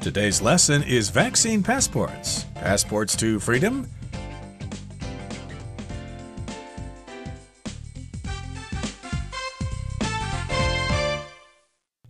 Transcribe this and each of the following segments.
Today's lesson is vaccine passports. Passports to freedom?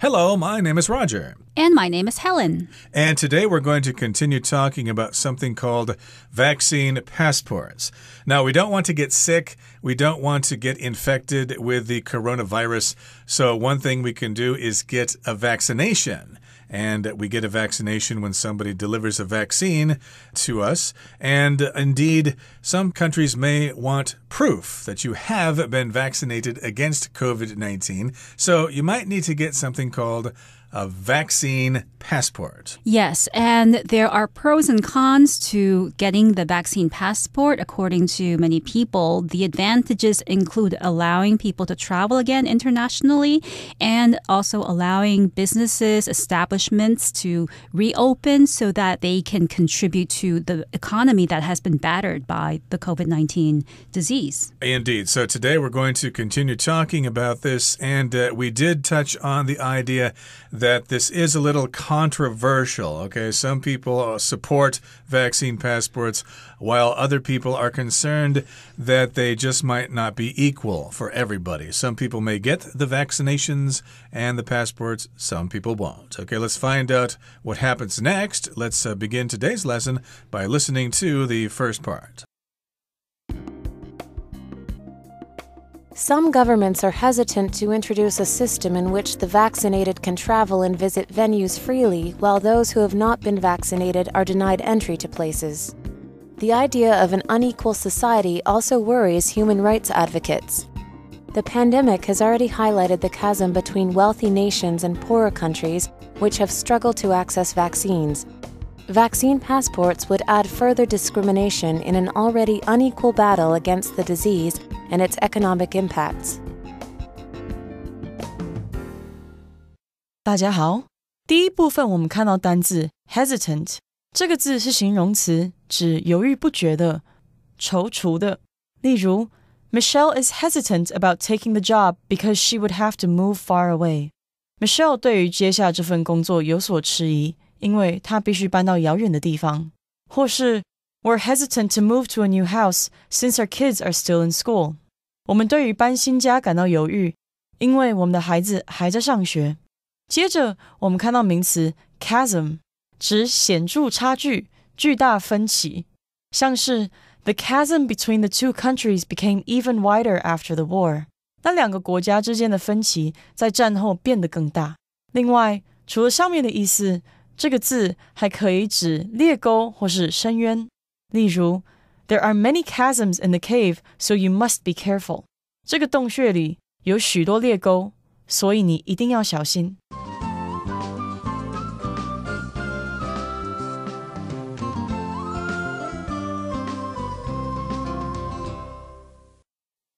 Hello, my name is Roger. And my name is Helen. And today we're going to continue talking about something called vaccine passports. Now, we don't want to get sick. We don't want to get infected with the coronavirus. So one thing we can do is get a vaccination. And we get a vaccination when somebody delivers a vaccine to us. And indeed, some countries may want proof that you have been vaccinated against COVID-19. So you might need to get something called a vaccine passport. Yes, and there are pros and cons to getting the vaccine passport. According to many people, the advantages include allowing people to travel again internationally and also allowing businesses, establishments to reopen so that they can contribute to the economy that has been battered by the COVID-19 disease. Indeed. So today we're going to continue talking about this, and we did touch on the idea that this is a little controversial, okay? Some people support vaccine passports, while other people are concerned that they just might not be equal for everybody. Some people may get the vaccinations and the passports, some people won't. Okay, let's find out what happens next. Let's begin today's lesson by listening to the first part. Some governments are hesitant to introduce a system in which the vaccinated can travel and visit venues freely, while those who have not been vaccinated are denied entry to places. The idea of an unequal society also worries human rights advocates. The pandemic has already highlighted the chasm between wealthy nations and poorer countries, which have struggled to access vaccines. Vaccine passports would add further discrimination in an already unequal battle against the disease and its economic impacts. 大家好，第一部分我们看到单字 hesitant， 这个字是形容词，指犹豫不决的、踌躇的。例如 Michelle is hesitant about taking the job because she would have to move far away. Michelle 对于接下这份工作有所迟疑，因为她必须搬到遥远的地方。或是We're hesitant to move to a new house since our kids are still in school. 我们对于搬新家感到犹豫，因为我们的孩子还在上学。接着，我们看到名词 chasm， 指显著差距、巨大分歧，像是 The chasm between the two countries became even wider after the war. 那两个国家之间的分歧在战后变得更大。另外，除了上面的意思，这个字还可以指裂沟或是深渊。例如 There are many chasms in the cave, so you must be careful. 这个洞穴里有许多裂沟，所以你一定要小心。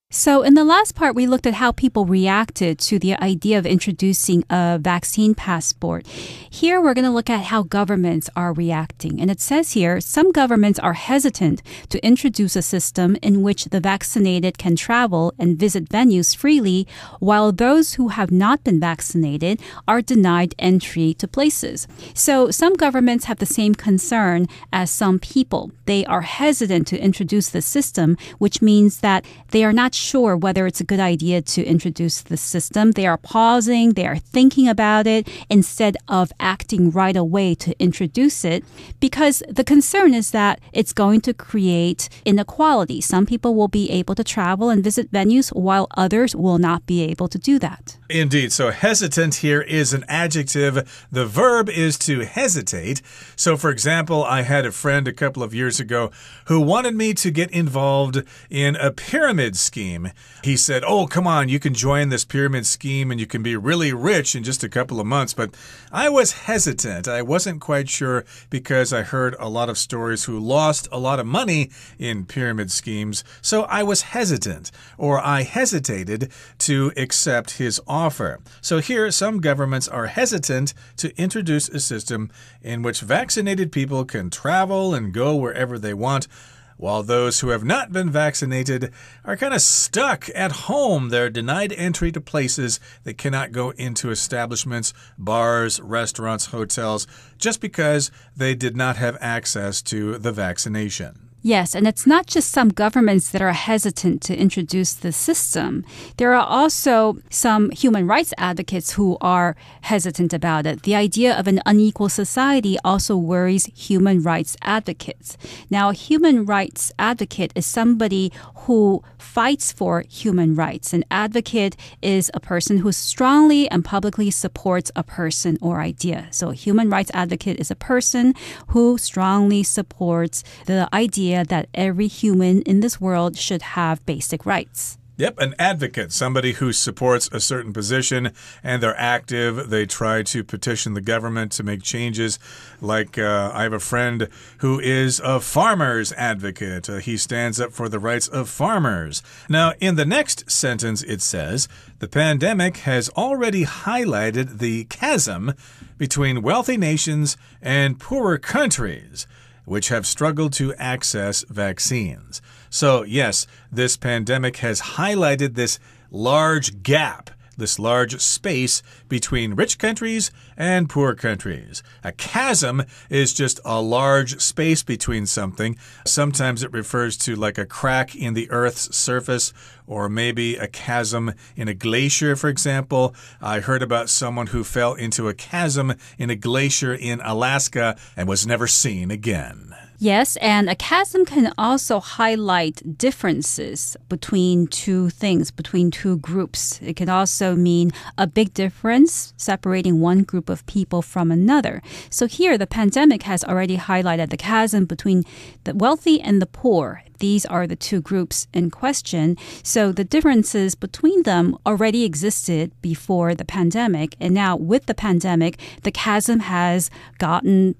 So in the last part, we looked at how people reacted to the idea of introducing a vaccine passport. Here, we're going to look at how governments are reacting. And it says here, some governments are hesitant to introduce a system in which the vaccinated can travel and visit venues freely, while those who have not been vaccinated are denied entry to places. So some governments have the same concern as some people. They are hesitant to introduce the system, which means that they are not sure whether it's a good idea to introduce the system. They are pausing, they are thinking about it instead of acting right away to introduce it, because the concern is that it's going to create inequality. Some people will be able to travel and visit venues while others will not be able to do that. Indeed. So hesitant here is an adjective. The verb is to hesitate. So for example, I had a friend a couple of years ago who wanted me to get involved in a pyramid scheme. He said, oh, come on, you can join this pyramid scheme and you can be really rich in just a couple of months. But I was hesitant. I wasn't quite sure because I heard a lot of stories who lost a lot of money in pyramid schemes. So I was hesitant, or I hesitated to accept his offer. So here, some governments are hesitant to introduce a system in which vaccinated people can travel and go wherever they want, while those who have not been vaccinated are kind of stuck at home. They're denied entry to places. They cannot go into establishments, bars, restaurants, hotels, just because they did not have access to the vaccination. Yes, and it's not just some governments that are hesitant to introduce the system. There are also some human rights advocates who are hesitant about it. The idea of an unequal society also worries human rights advocates. Now, a human rights advocate is somebody who fights for human rights. An advocate is a person who strongly and publicly supports a person or idea. So a human rights advocate is a person who strongly supports the idea that every human in this world should have basic rights. Yep, an advocate, somebody who supports a certain position and they're active. They try to petition the government to make changes. Like I have a friend who is a farmer's advocate. He stands up for the rights of farmers. Now, in the next sentence, it says, the pandemic has already highlighted the chasm between wealthy nations and poorer countries, which have struggled to access vaccines. So, yes, this pandemic has highlighted this large gap, this large space between rich countries and poor countries. A chasm is just a large space between something. Sometimes it refers to like a crack in the Earth's surface, or maybe a chasm in a glacier, for example. I heard about someone who fell into a chasm in a glacier in Alaska and was never seen again. Yes, and a chasm can also highlight differences between two things, between two groups. It can also mean a big difference separating one group of people from another. So here, the pandemic has already highlighted the chasm between the wealthy and the poor. These are the two groups in question. So the differences between them already existed before the pandemic. And now with the pandemic, the chasm has gotten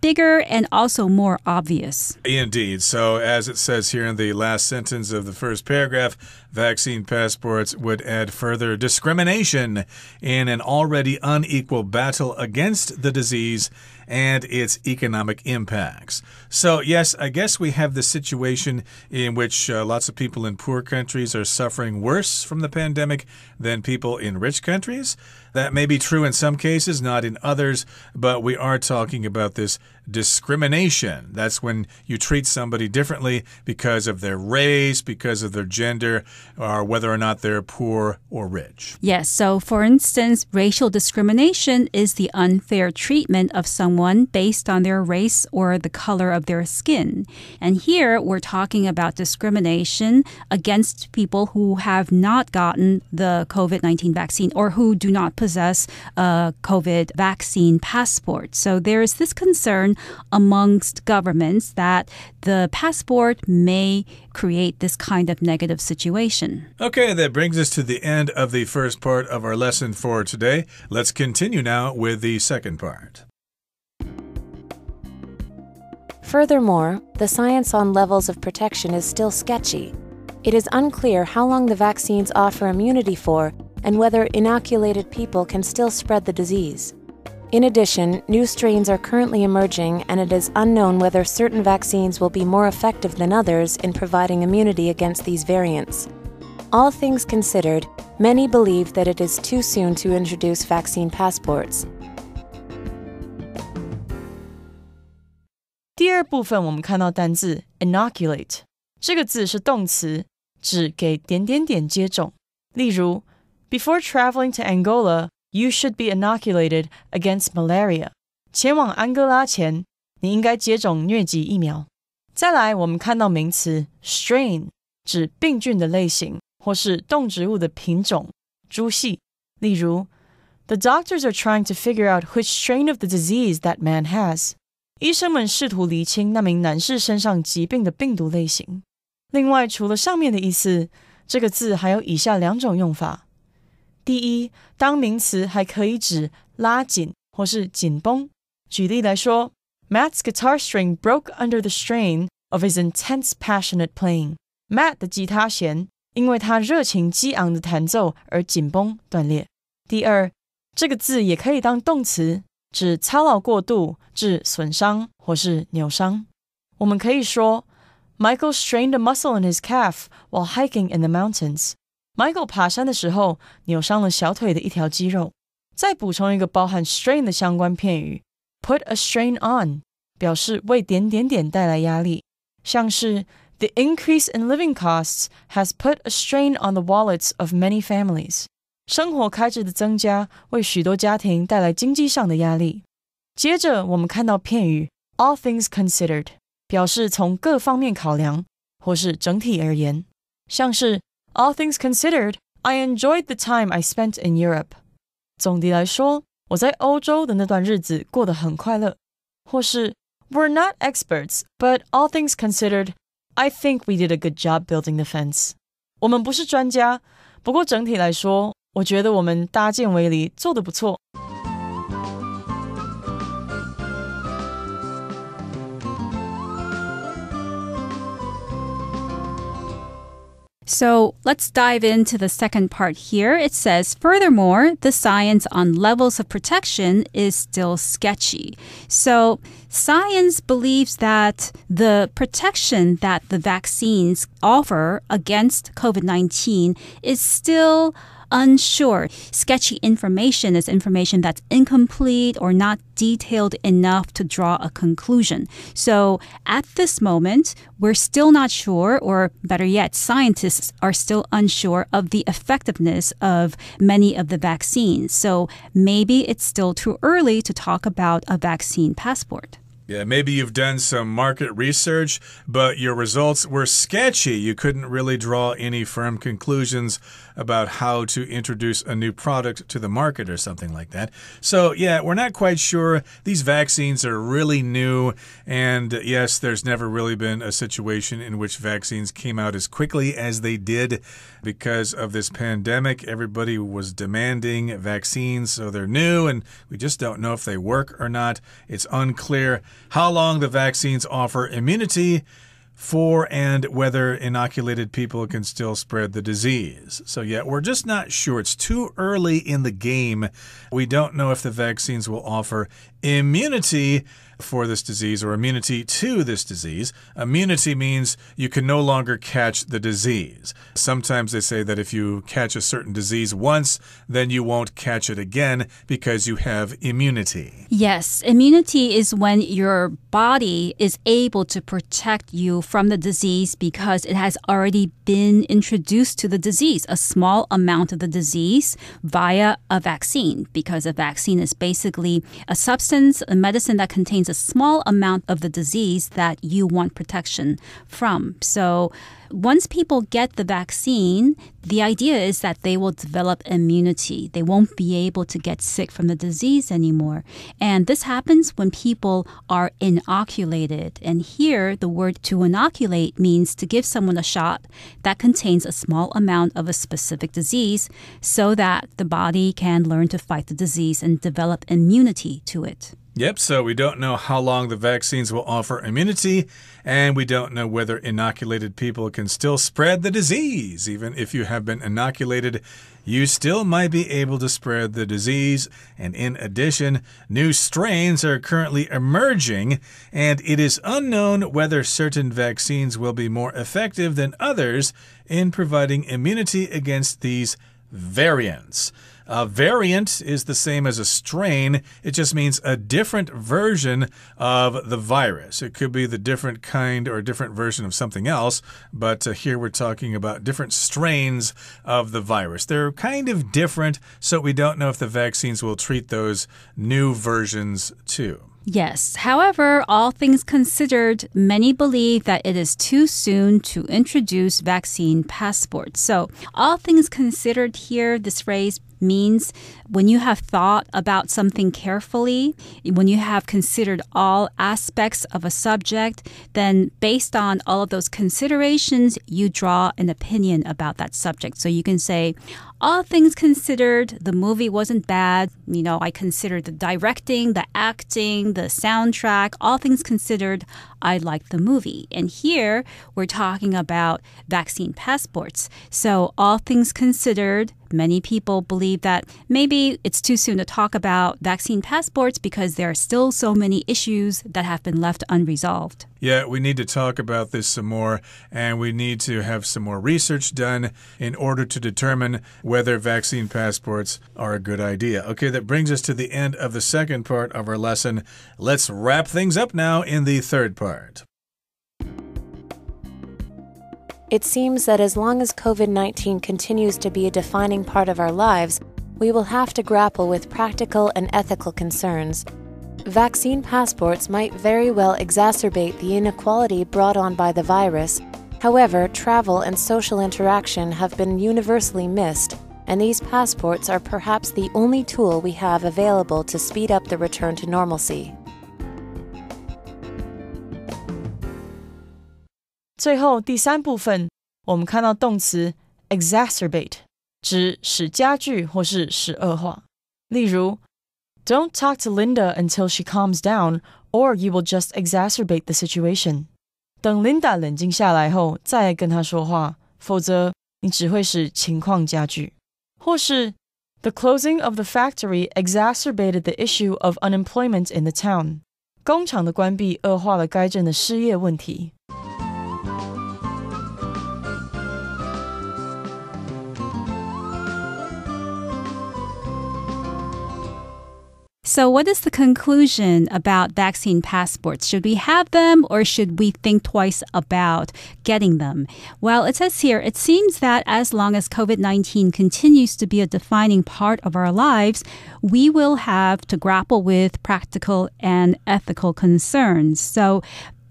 bigger and also more obvious. Indeed. So as it says here in the last sentence of the first paragraph, vaccine passports would add further discrimination in an already unequal battle against the disease and its economic impacts. So, yes, I guess we have this situation in which lots of people in poor countries are suffering worse from the pandemic than people in rich countries. That may be true in some cases, not in others, but we are talking about this discrimination. That's when you treat somebody differently because of their race, because of their gender, or whether or not they're poor or rich. Yes, so for instance, racial discrimination is the unfair treatment of someone based on their race or the color of their skin. And here we're talking about discrimination against people who have not gotten the COVID-19 vaccine or who do not possess a COVID vaccine passport. So there's this concern amongst governments that the passport may create this kind of negative situation. Okay, that brings us to the end of the first part of our lesson for today. Let's continue now with the second part. Furthermore, the science on levels of protection is still sketchy. It is unclear how long the vaccines offer immunity for and whether inoculated people can still spread the disease. In addition, new strains are currently emerging, and it is unknown whether certain vaccines will be more effective than others in providing immunity against these variants. All things considered, many believe that it is too soon to introduce vaccine passports. 第二部分我们看到单字 inoculate， 这个字是动词，指给点点点接种。例如 Before traveling to Angola, you should be inoculated against malaria. 前往安哥拉前，你应该接种疟疾疫苗。再来，我们看到名词 strain， 指病菌的类型或是动植物的品种、株系。例如 The doctors are trying to figure out which strain of the disease that man has. 医生们试图厘清那名男士身上疾病的病毒类型。另外，除了上面的意思，这个字还有以下两种用法。第一，当名词还可以指拉紧或是紧绷。举例来说 Matt's guitar string broke under the strain of his intense passionate playing. Matt 的吉他弦因为他热情激昂的弹奏而紧绷断裂。第二，这个字也可以当动词，指操劳过度致损伤或是扭伤。我们可以说 Michael strained a muscle in his calf while hiking in the mountains. Michael 爬山的时候扭伤了小腿的一条肌肉。再补充一个包含 strain 的相关片语 put a strain on 表示为点点点带来压力，像是 The increase in living costs has put a strain on the wallets of many families. 生活开支的增加为许多家庭带来经济上的压力。接着我们看到片语 all things considered 表示从各方面考量或是整体而言，像是 All things considered, I enjoyed the time I spent in Europe. 总的来说，我在欧洲的那段日子过得很快乐。或是 We're not experts, but all things considered, I think we did a good job building the fence. 我们不是专家，不过整体来说，我觉得我们搭建围篱做得不错。So let's dive into the second part here. It says, furthermore, the science on levels of protection is still sketchy. So science believes that the protection that the vaccines offer against COVID-19 is still unsure. Sketchy information is information that's incomplete or not detailed enough to draw a conclusion. So at this moment, we're still not sure, or better yet, scientists are still unsure of the effectiveness of many of the vaccines. So maybe it's still too early to talk about a vaccine passport. Yeah, maybe you've done some market research, but your results were sketchy. You couldn't really draw any firm conclusions about how to introduce a new product to the market or something like that. So, yeah, we're not quite sure. These vaccines are really new. And yes, there's never really been a situation in which vaccines came out as quickly as they did because of this pandemic. Everybody was demanding vaccines, so they're new, and we just don't know if they work or not. It's unclear how long the vaccines offer immunity for and whether inoculated people can still spread the disease. So yeah, we're just not sure. It's too early in the game. We don't know if the vaccines will offer immunity for this disease or immunity to this disease. Immunity means you can no longer catch the disease. Sometimes they say that if you catch a certain disease once, then you won't catch it again because you have immunity. Yes, immunity is when your body is able to protect you from the disease because it has already been introduced to the disease, a small amount of the disease via a vaccine, because a vaccine is basically a substance, a medicine that contains a small amount of the disease that you want protection from. So once people get the vaccine, the idea is that they will develop immunity. They won't be able to get sick from the disease anymore. And this happens when people are inoculated. And here, the word to inoculate means to give someone a shot that contains a small amount of a specific disease so that the body can learn to fight the disease and develop immunity to it. Yep, so we don't know how long the vaccines will offer immunity, and we don't know whether inoculated people can still spread the disease. Even if you have been inoculated, you still might be able to spread the disease. And in addition, new strains are currently emerging, and it is unknown whether certain vaccines will be more effective than others in providing immunity against these variants. A variant is the same as a strain. It just means a different version of the virus. It could be the different kind or different version of something else, but here we're talking about different strains of the virus. They're kind of different, so we don't know if the vaccines will treat those new versions too. Yes. However, all things considered, many believe that it is too soon to introduce vaccine passports. So, all things considered here, this phrase means when you have thought about something carefully, when you have considered all aspects of a subject, then based on all of those considerations, you draw an opinion about that subject. So you can say, all things considered, the movie wasn't bad. You know, I considered the directing, the acting, the soundtrack. All things considered, I liked the movie. And here, we're talking about vaccine passports. So all things considered, many people believe that maybe it's too soon to talk about vaccine passports because there are still so many issues that have been left unresolved. Yeah, we need to talk about this some more, and we need to have some more research done in order to determine whether vaccine passports are a good idea. Okay, that brings us to the end of the second part of our lesson. Let's wrap things up now in the third part. It seems that as long as COVID-19 continues to be a defining part of our lives, we will have to grapple with practical and ethical concerns. Vaccine passports might very well exacerbate the inequality brought on by the virus. However, travel and social interaction have been universally missed, and these passports are perhaps the only tool we have available to speed up the return to normalcy. 最后第三部分，我们看到动词 exacerbate， 指使加剧或是使恶化。例如 Don't talk to Linda until she calms down, or you will just exacerbate the situation. 等 Linda 冷静下来后再跟她说话，否则你只会使情况加剧。或是 The closing of the factory exacerbated the issue of unemployment in the town. 工厂的关闭恶化了该镇的失业问题。So what is the conclusion about vaccine passports? Should we have them or should we think twice about getting them? Well, it says here, it seems that as long as COVID-19 continues to be a defining part of our lives, we will have to grapple with practical and ethical concerns. So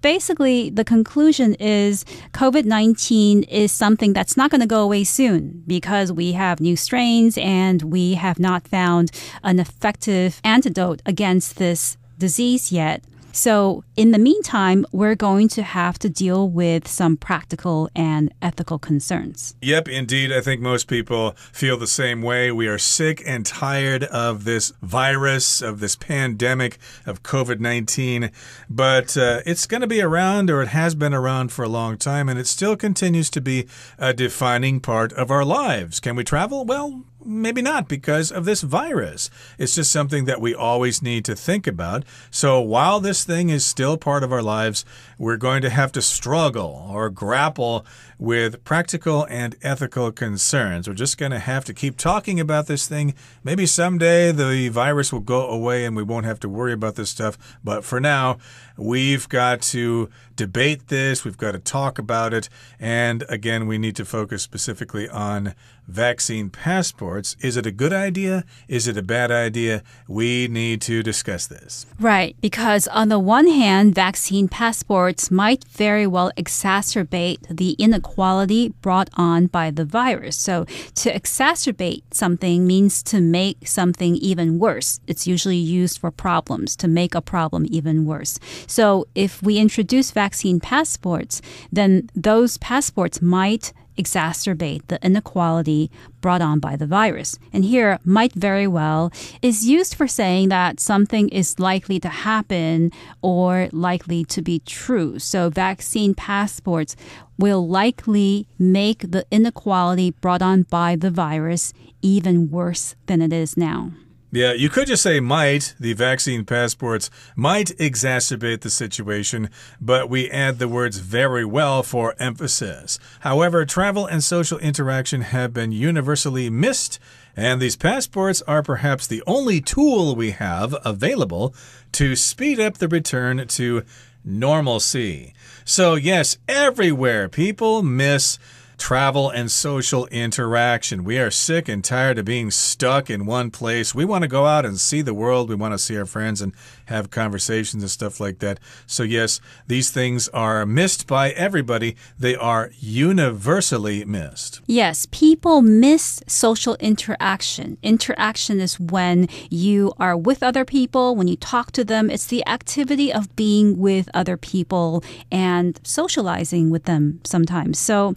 basically, the conclusion is COVID-19 is something that's not going to go away soon because we have new strains and we have not found an effective antidote against this disease yet. So in the meantime, we're going to have to deal with some practical and ethical concerns. Yep, indeed. I think most people feel the same way. We are sick and tired of this virus, of this pandemic of COVID-19. But it's going to be around, or it has been around for a long time, and it still continues to be a defining part of our lives. Can we travel? Well, maybe not because of this virus. It's just something that we always need to think about. So while this thing is still part of our lives, we're going to have to struggle or grapple with practical and ethical concerns. We're just going to have to keep talking about this thing. Maybe someday the virus will go away and we won't have to worry about this stuff. But for now, we've got to debate this. We've got to talk about it. And again, we need to focus specifically on vaccine passports. Is it a good idea? Is it a bad idea? We need to discuss this. Right, because on the one hand, vaccine passports might very well exacerbate the inequality brought on by the virus. So to exacerbate something means to make something even worse. It's usually used for problems, to make a problem even worse. So if we introduce vaccine passports, then those passports might exacerbate the inequality brought on by the virus. And here, might very well is used for saying that something is likely to happen or likely to be true. So vaccine passports will likely make the inequality brought on by the virus even worse than it is now. Yeah, you could just say might. The vaccine passports might exacerbate the situation, but we add the words very well for emphasis. However, travel and social interaction have been universally missed, and these passports are perhaps the only tool we have available to speed up the return to normalcy. So yes, everywhere people miss travel and social interaction. We are sick and tired of being stuck in one place. We want to go out and see the world. We want to see our friends and have conversations and stuff like that. So yes, these things are missed by everybody. They are universally missed. Yes, people miss social interaction. Interaction is when you are with other people, when you talk to them. It's the activity of being with other people and socializing with them sometimes. So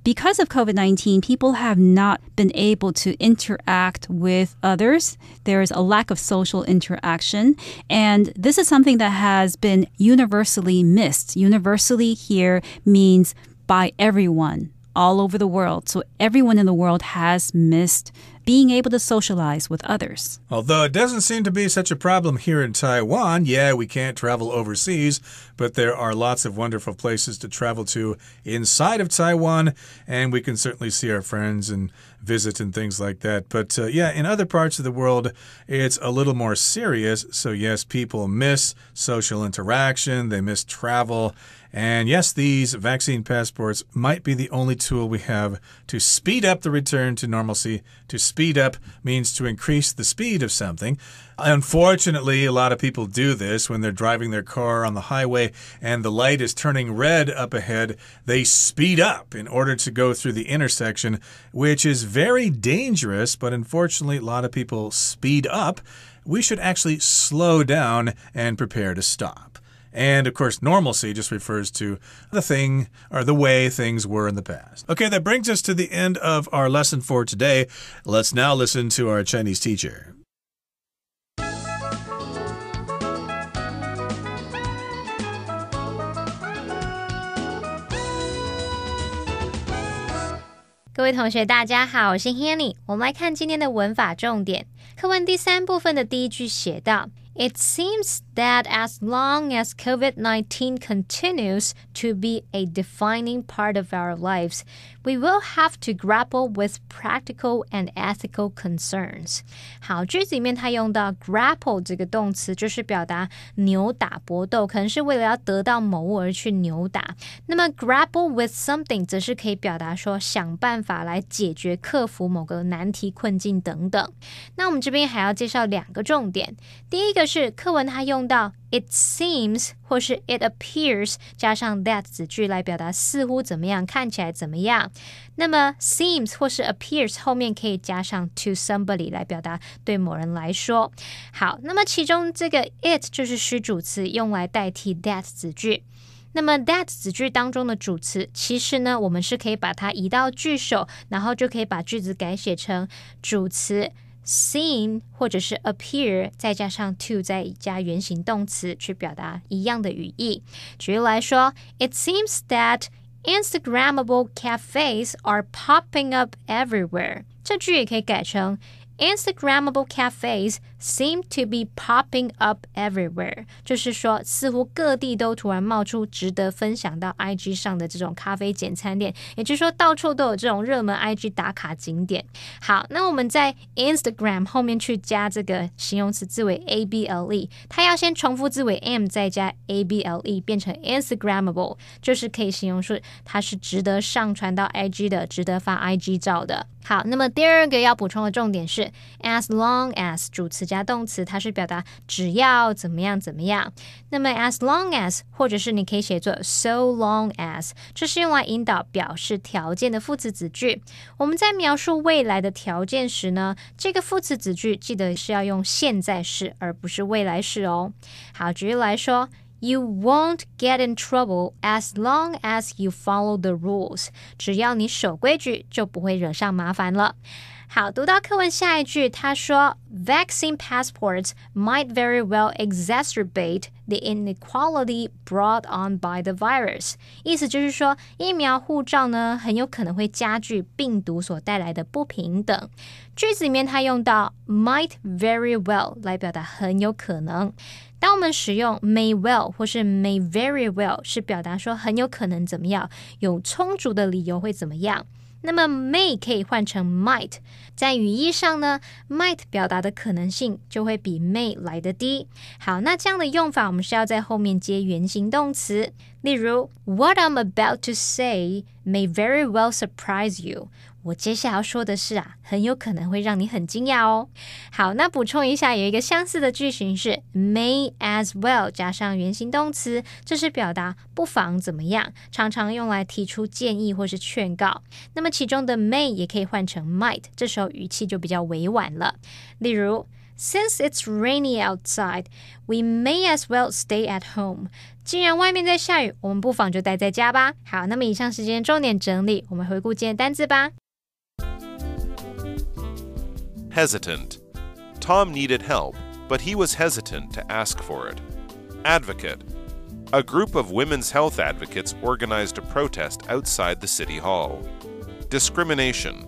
because of COVID-19, people have not been able to interact with others. There is a lack of social interaction. And this is something that has been universally missed. Universally here means by everyone all over the world. So everyone in the world has missed being able to socialize with others. Although it doesn't seem to be such a problem here in Taiwan. Yeah, we can't travel overseas, but there are lots of wonderful places to travel to inside of Taiwan, and we can certainly see our friends and visit and things like that. But yeah, in other parts of the world, it's a little more serious. So yes, people miss social interaction, they miss travel. And yes, these vaccine passports might be the only tool we have to speed up the return to normalcy. To speed up means to increase the speed of something. Unfortunately, a lot of people do this when they're driving their car on the highway and the light is turning red up ahead. They speed up in order to go through the intersection, which is very dangerous, but unfortunately, a lot of people speed up. We should actually slow down and prepare to stop. And, of course, normalcy just refers to the thing or the way things were in the past. Okay, that brings us to the end of our lesson for today. Let's now listen to our Chinese teacher. 各位同学大家好，我是 Hanny。 我们来看今天的文法重点。课文第3部分的第一句写到 It seems that as long as COVID-19 continues to be a defining part of our lives, we will have to grapple with practical and ethical concerns. 好，句子里面它用到 grapple 这个动词，就是表达扭打搏斗，可能是为了要得到某物而去扭打。那么 grapple with something 则是可以表达说想办法来解决、克服某个难题、困境等等。那我们这边还要介绍2个重点。第一个是课文它用到 it seems 或是 it appears 加上 that 子句来表达似乎怎么样，看起来怎么样。那么 seems 或是 appears 后面可以加上 to somebody 来表达对某人来说。好，那么其中这个 it 就是虚主词，用来代替 that 子句。那么 that 子句当中的主词，其实呢，我们是可以把它移到句首，然后就可以把句子改写成主词seem 或者是 appear 再加上 to 再加原形动词去表达一样的语义。举例来说 It seems that Instagrammable cafes are popping up everywhere. 这句也可以改成Instagrammable cafes seem to be popping up everywhere. 就是说似乎各地都突然冒出值得分享到 IG 上的这种咖啡简餐店，也就是说到处都有这种热门 IG 打卡景点。好，那我们在 Instagram 后面去加这个形容词字尾 able， 它要先重复字尾 am 再加 able 变成 Instagrammable， 就是可以形容说它是值得上传到 IG 的，值得发 IG 照的。好，那么第二个要补充的重点是 as long as 主词加动词，它是表达只要怎么样怎么样。那么 as long as 或者是你可以写作 so long as， 这是用来引导表示条件的副词子句。我们在描述未来的条件时呢，这个副词子句记得是要用现在式而不是未来式哦。好，举例来说You won't get in trouble as long as you follow the rules. 只要你守规矩，就不会惹上麻烦了。好，读到课文下一句，他说 Vaccine passports might very well exacerbate the inequality brought on by the virus. 意思就是说，疫苗护照呢，很有可能会加剧病毒所带来的不平等。句子里面他用到 might very well 来表达很有可能。当我们使用 may well 或是 may very well 是表达说很有可能怎么样，有充足的理由会怎么样。那么 may 可以换成 might， 在语义上呢 might 表达的可能性就会比 may 来得低。好，那这样的用法我们是要在后面接原形动词，例如 What I'm about to say may very well surprise you。我接下来要说的是很有可能会让你很惊讶哦。好，那补充一下，有一个相似的句型是 may as well 加上原形动词，这是表达不妨怎么样，常常用来提出建议或是劝告。那么其中的 may 也可以换成 might， 这时候语气就比较委婉了。例如Since it's rainy outside, we may as well stay at home. 既然外面在下雨，我们不妨就待在家吧。好，那么以上时间重点整理，我们回顾今天的单字吧。Hesitant. Tom needed help, but he was hesitant to ask for it. Advocate. A group of women's health advocates organized a protest outside the city hall. Discrimination.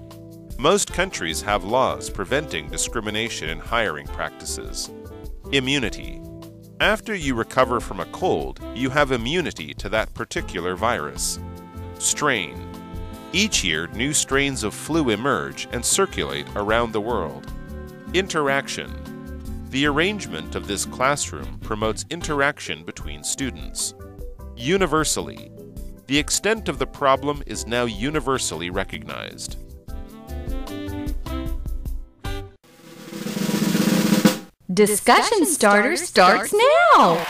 Most countries have laws preventing discrimination in hiring practices. Immunity. After you recover from a cold, you have immunity to that particular virus. Strain. Each year, new strains of flu emerge and circulate around the world. Interaction. The arrangement of this classroom promotes interaction between students. Universally. The extent of the problem is now universally recognized. Discussion Starter starts now!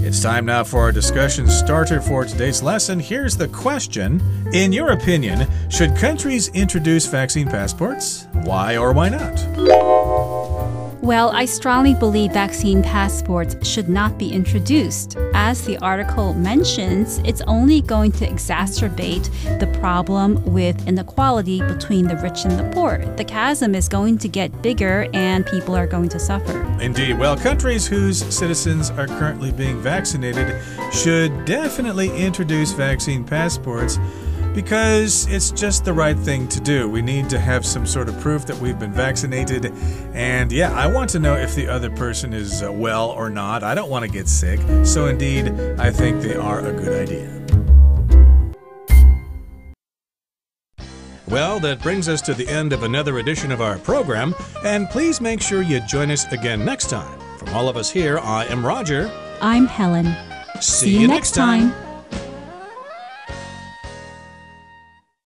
It's time now for our discussion starter for today's lesson. Here's the question. In your opinion, should countries introduce vaccine passports? Why or why not? Well, I strongly believe vaccine passports should not be introduced. As the article mentions, it's only going to exacerbate the problem with inequality between the rich and the poor. The chasm is going to get bigger and people are going to suffer. Indeed. Well, countries whose citizens are currently being vaccinated should definitely introduce vaccine passports because it's just the right thing to do. We need to have some sort of proof that we've been vaccinated. And yeah, I want to know if the other person is well or not. I don't want to get sick. So indeed, I think they are a good idea. Well, that brings us to the end of another edition of our program. And please make sure you join us again next time. From all of us here, I am Roger. I'm Helen. See you next time.